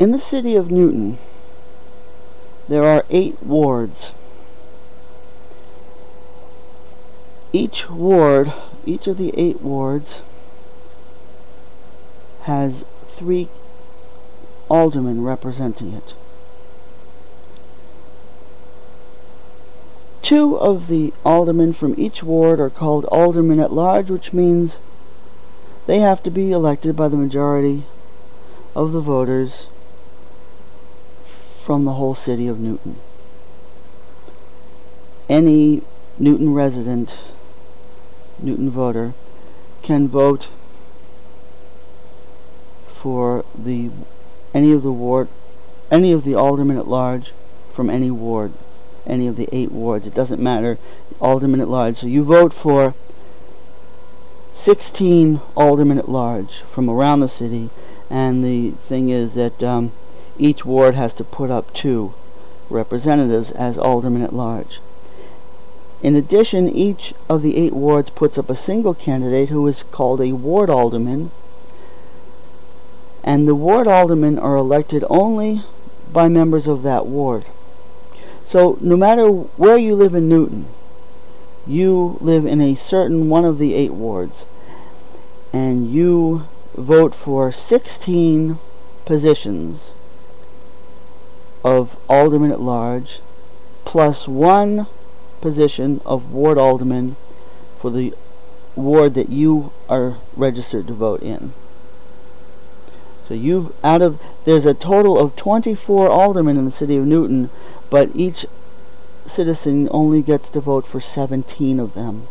In the city of Newton, there are 8 wards. Each of the 8 wards, has 3 aldermen representing it. 2 of the aldermen from each ward are called aldermen at large, which means they have to be elected by the majority of the voters from the whole city of Newton. Any Newton resident, Newton voter, can vote for any of the aldermen at large from any ward, any of the 8 wards. It doesn't matter, aldermen at large. So you vote for 16 aldermen at large from around the city, and the thing is that each ward has to put up 2 representatives as aldermen at large. In addition, each of the 8 wards puts up a single candidate who is called a ward alderman, and the ward aldermen are elected only by members of that ward. So no matter where you live in Newton, you live in a certain one of the 8 wards, and you vote for 16 positions of alderman at large, plus 1 position of ward alderman for the ward that you are registered to vote in. So there's a total of 24 aldermen in the city of Newton, but each citizen only gets to vote for 17 of them.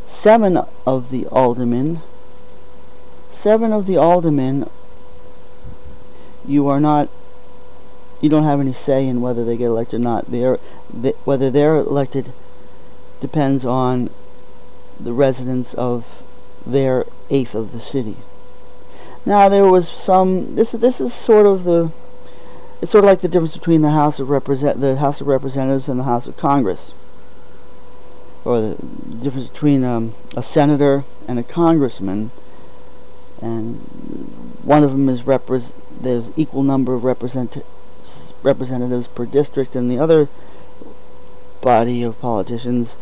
7 of the aldermen, you don't have any say in whether they get elected or not. Whether they're elected depends on the residents of their 1/8 of the city. Now there was this is sort of it's sort of like the difference between the House of Representatives and the House of Congress, or the difference between a senator and a congressman, and one of them is there's equal number of representatives per district, and the other body of politicians,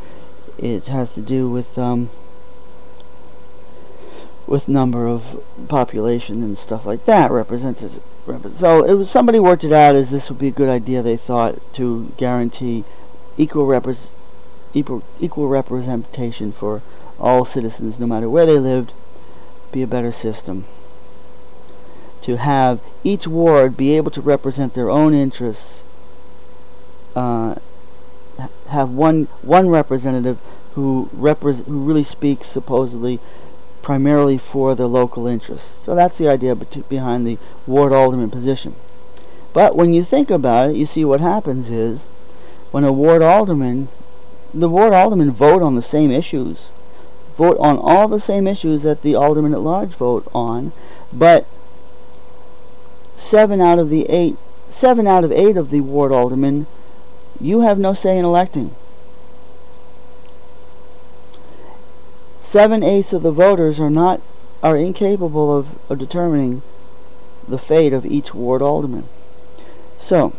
it has to do with number of population and stuff like that represented. So somebody worked it out as this would be a good idea, they thought, to guarantee equal representation for all citizens, no matter where they lived. Be a better system to have each ward be able to represent their own interests, have one representative who really speaks supposedly primarily for the local interests. So that's the idea behind the ward alderman position. But when you think about it, you see what happens is when the ward aldermen vote on the same issues, vote on all the same issues that the aldermen at large vote on, but 7 out of 8 of the ward aldermen, you have no say in electing. 7/8 of the voters are incapable of determining the fate of each ward alderman. So,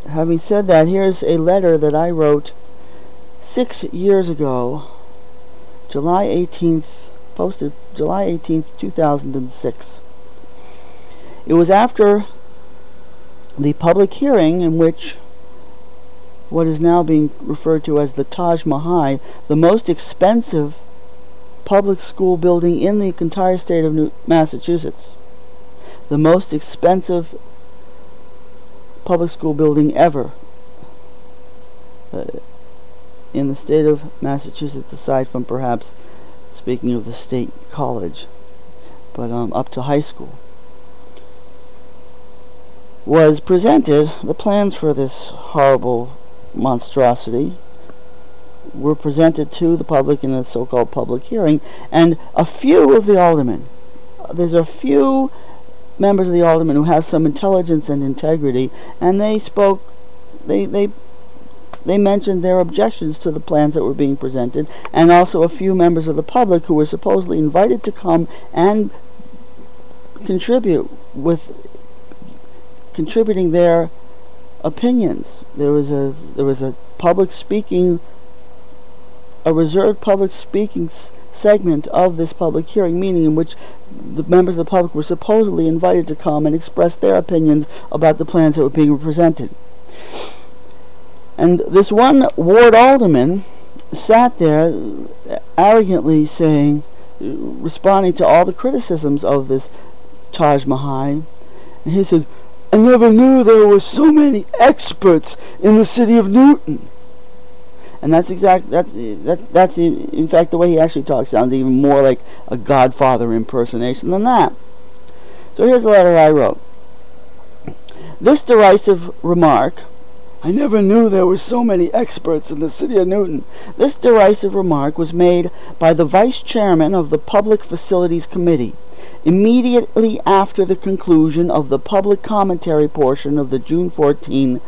having said that, here's a letter that I wrote 6 years ago, July 18th, posted July 18th, 2006. It was after the public hearing in which what is now being referred to as the Taj Mahal, the most expensive public school building in the entire state of Massachusetts, the most expensive public school building ever in the state of Massachusetts, aside from perhaps, speaking of the state college, but up to high school, was presented. The plans for this horrible monstrosity were presented to the public in a so-called public hearing, and a few of the aldermen, there's a few members of the aldermen who have some intelligence and integrity, and they spoke, they mentioned their objections to the plans that were being presented, and also a few members of the public who were supposedly invited to come and contribute contributing their opinions. There was a public speaking, a reserved public speaking segment of this public hearing, meeting in which the members of the public were supposedly invited to come and express their opinions about the plans that were being presented. And this one ward alderman sat there arrogantly saying, responding to all the criticisms of this Taj Mahal, and he said, "I never knew there were so many experts in the city of Newton." And that's in fact the way he actually talks sounds even more like a Godfather impersonation than that. So here's the letter I wrote. This derisive remark, "I never knew there were so many experts in the city of Newton." This derisive remark was made by the Vice Chairman of the Public Facilities Committee immediately after the conclusion of the public commentary portion of the June 14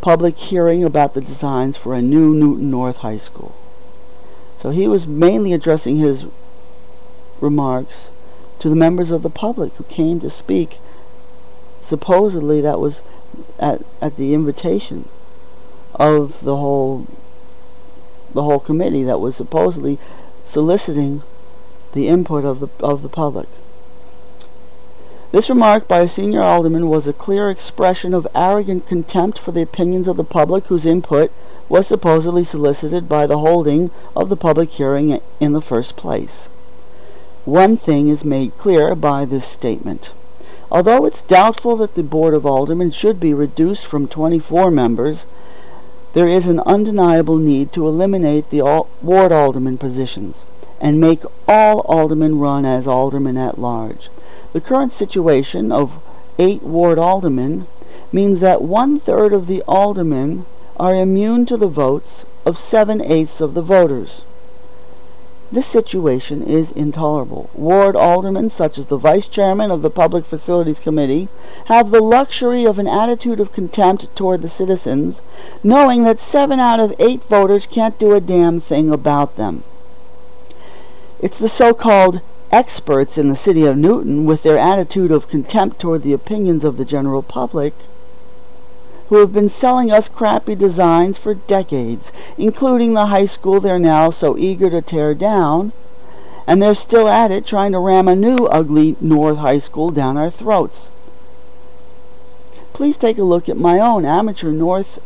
public hearing about the designs for a new Newton North High School. So he was mainly addressing his remarks to the members of the public who came to speak. Supposedly that was at the invitation of the whole committee that was supposedly soliciting the input of the public. This remark by a senior alderman was a clear expression of arrogant contempt for the opinions of the public whose input was supposedly solicited by the holding of the public hearing in the first place. One thing is made clear by this statement. Although it's doubtful that the Board of Aldermen should be reduced from 24 members, there is an undeniable need to eliminate the ward alderman positions and make all aldermen run as aldermen at large. The current situation of 8 ward aldermen means that 1/3 of the aldermen are immune to the votes of 7/8 of the voters. This situation is intolerable. Ward aldermen, such as the Vice Chairman of the Public Facilities Committee, have the luxury of an attitude of contempt toward the citizens, knowing that 7 out of 8 voters can't do a damn thing about them. It's the so-called experts in the city of Newton, with their attitude of contempt toward the opinions of the general public, who have been selling us crappy designs for decades, including the high school they're now so eager to tear down, and they're still at it trying to ram a new ugly North High School down our throats. Please take a look at my own amateur North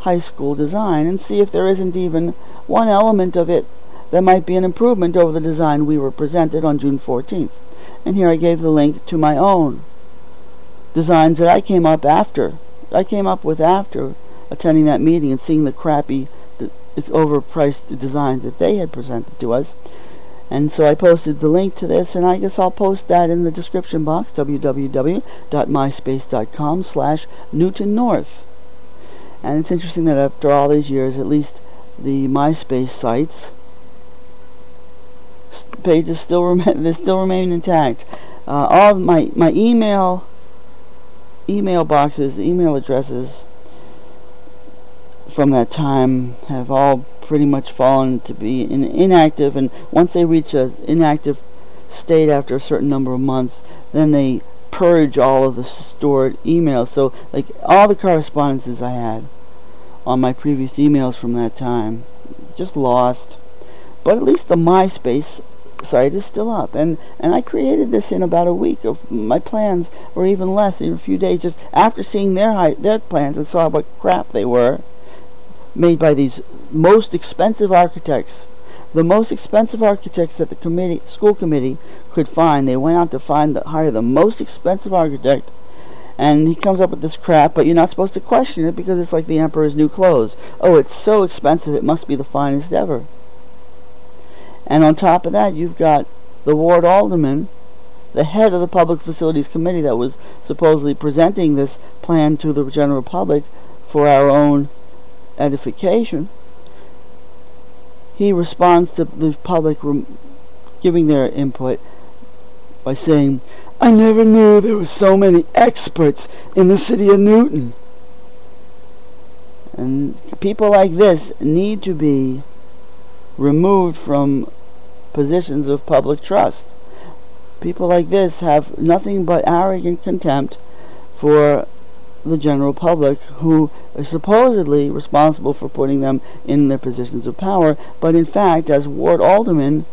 High School design and see if there isn't even one element of it that might be an improvement over the design we were presented on June 14th. And here I gave the link to my own designs that I came up with after attending that meeting and seeing the crappy, overpriced designs that they had presented to us. And so I posted the link to this, and I guess I'll post that in the description box, www.myspace.com/Newton North. And it's interesting that after all these years, at least the MySpace sites pages still remain intact. All of my email boxes, email addresses from that time have all pretty much fallen to be inactive, and once they reach an inactive state after a certain number of months, then they purge all of the stored emails. So like all the correspondences I had on my previous emails from that time just lost. But at least the MySpace site is still up, and I created this in about a week. Of my plans were even less, in a few days, just after seeing their plans and saw what crap they were, made by these most expensive architects, the most expensive architects that the school committee could find. They went out to hire the most expensive architect, and he comes up with this crap, but you're not supposed to question it because it's like the emperor's new clothes. Oh, it's so expensive, it must be the finest ever. And on top of that, you've got the ward alderman, the head of the Public Facilities Committee that was supposedly presenting this plan to the general public for our own edification. He responds to the public giving their input by saying, "I never knew there were so many experts in the city of Newton." And people like this need to be removed from positions of public trust. People like this have nothing but arrogant contempt for the general public, who is supposedly responsible for putting them in their positions of power, but in fact, as ward aldermen,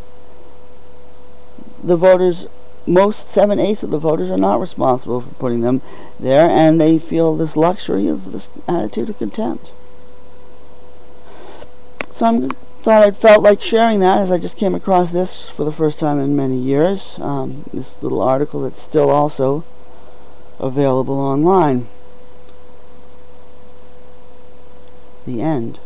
the voters, most 7/8 of the voters, are not responsible for putting them there, and they feel this luxury of this attitude of contempt. So I felt like sharing that, as I just came across this for the first time in many years. This little article that's still also available online. The end.